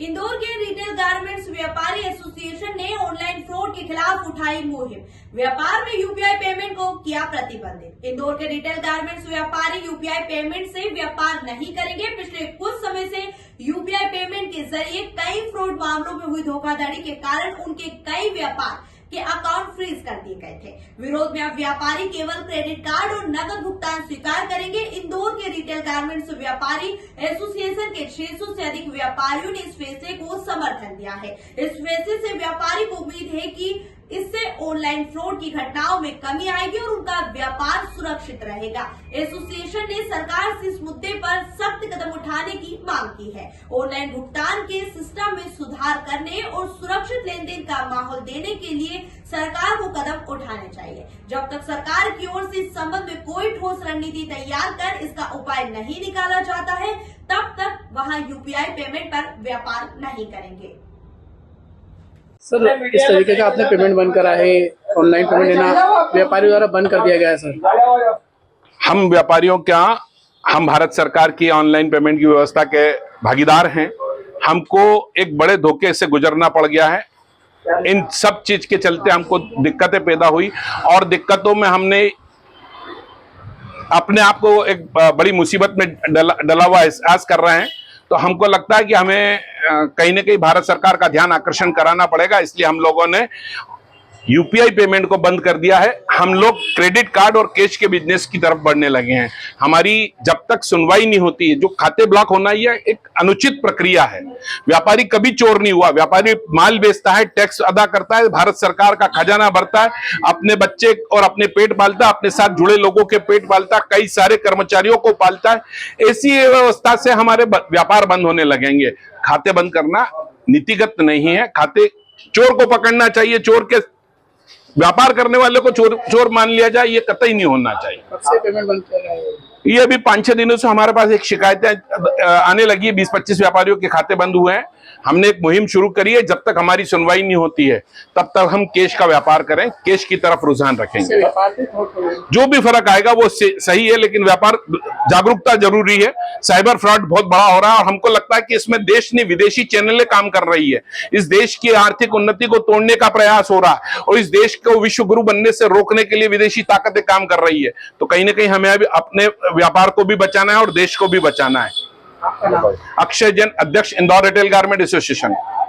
इंदौर के retail garments व्यापारी association ने ऑनलाइन फ्रॉड के खिलाफ उठाई मुहिम। व्यापार में यूपीआई पेमेंट को किया प्रतिबंधित। इंदौर के रिटेल गारमेंट्स व्यापारी यूपीआई पेमेंट से व्यापार नहीं करेंगे। पिछले कुछ समय से यूपीआई पेमेंट के जरिए कई फ्रॉड मामलों में हुई धोखाधड़ी के कारण उनके कई व्यापार के अकाउंट फ्रीज कर दिए गए थे। विरोध में अब व्यापारी केवल क्रेडिट कार्ड और नकद भुगतान स्वीकार करेंगे। इंदौर के रिटेल गारमेंट्स व्यापारी एसोसिएशन के 600 से अधिक व्यापारियों ने इस फैसले को समर्थन दिया है। इस फैसले से व्यापारी को उम्मीद है कि इससे ऑनलाइन फ्रॉड की घटनाओं में कमी आएगी और उनका व्यापार सुरक्षित रहेगा। एसोसिएशन ने सरकार से इस मुद्दे पर सख्त कदम उठाने की मांग की है। ऑनलाइन भुगतान के सिस्टम में सुधार करने और सुरक्षित लेनदेन का माहौल देने के लिए सरकार को कदम उठाने चाहिए। जब तक सरकार की ओर से इस संबंध में कोई ठोस रणनीति तैयार कर इसका उपाय नहीं निकाला जाता है, तब तक वहां यूपीआई पेमेंट पर व्यापार नहीं करेंगे। सर, इस तरीके का आपने पेमेंट बंद करा है, ऑनलाइन पेमेंट लेना व्यापारी द्वारा बंद कर दिया गया है सर। हम व्यापारियों क्या, हम भारत सरकार की ऑनलाइन पेमेंट की व्यवस्था के भागीदार हैं। हमको एक बड़े धोखे से गुजरना पड़ गया है। इन सब चीज के चलते हमको दिक्कतें पैदा हुई और दिक्कतों में हमने अपने आप को एक बड़ी मुसीबत में डला हुआ एहसास कर रहे हैं। तो हमको लगता है कि हमें कहीं ना कहीं भारत सरकार का ध्यान आकर्षण कराना पड़ेगा। इसलिए हम लोगों ने यूपीआई पेमेंट को बंद कर दिया है। हम लोग क्रेडिट कार्ड और कैश के बिजनेस की तरफ बढ़ने लगे हैं। हमारी जब तक सुनवाई नहीं होती है, जो खाते ब्लॉक होना ये एक अनुचित प्रक्रिया है। व्यापारी कभी चोर नहीं हुआ। व्यापारी माल बेचता है, टैक्स अदा करता है, भारत सरकार का खजाना भरता है, अपने बच्चे और अपने पेट पालता है, अपने साथ जुड़े लोगों के पेट पालता है, कई सारे कर्मचारियों को पालता है। ऐसी व्यवस्था से हमारे व्यापार बंद होने लगेंगे। खाते बंद करना नीतिगत नहीं है। खाते, चोर को पकड़ना चाहिए, चोर के व्यापार करने वाले को चोर मान लिया जाए, ये कतई नहीं होना चाहिए। कब से पेमेंट बंद किया गया है? ये अभी 5-6 दिनों से हमारे पास एक शिकायतें आने लगी है। 20-25 व्यापारियों के खाते बंद हुए हैं। हमने एक मुहिम शुरू करी है। जब तक हमारी सुनवाई नहीं होती है तब तक हम कैश का व्यापार करें, कैश की तरफ रुझान रखेंगे। जो भी फर्क आएगा वो सही है, लेकिन व्यापार जागरूकता जरूरी है। साइबर फ्रॉड बहुत बड़ा हो रहा है और हमको लगता है कि इसमें देश ने विदेशी चैनलें काम कर रही है। इस देश की आर्थिक उन्नति को तोड़ने का प्रयास हो रहा है और इस देश को विश्व गुरु बनने से रोकने के लिए विदेशी ताकतें काम कर रही है। तो कहीं ना कहीं हमें अभी अपने व्यापार को भी बचाना है और देश को भी बचाना है। अक्षय जैन, अध्यक्ष इंदौर रिटेल गारमेंट एसोसिएशन।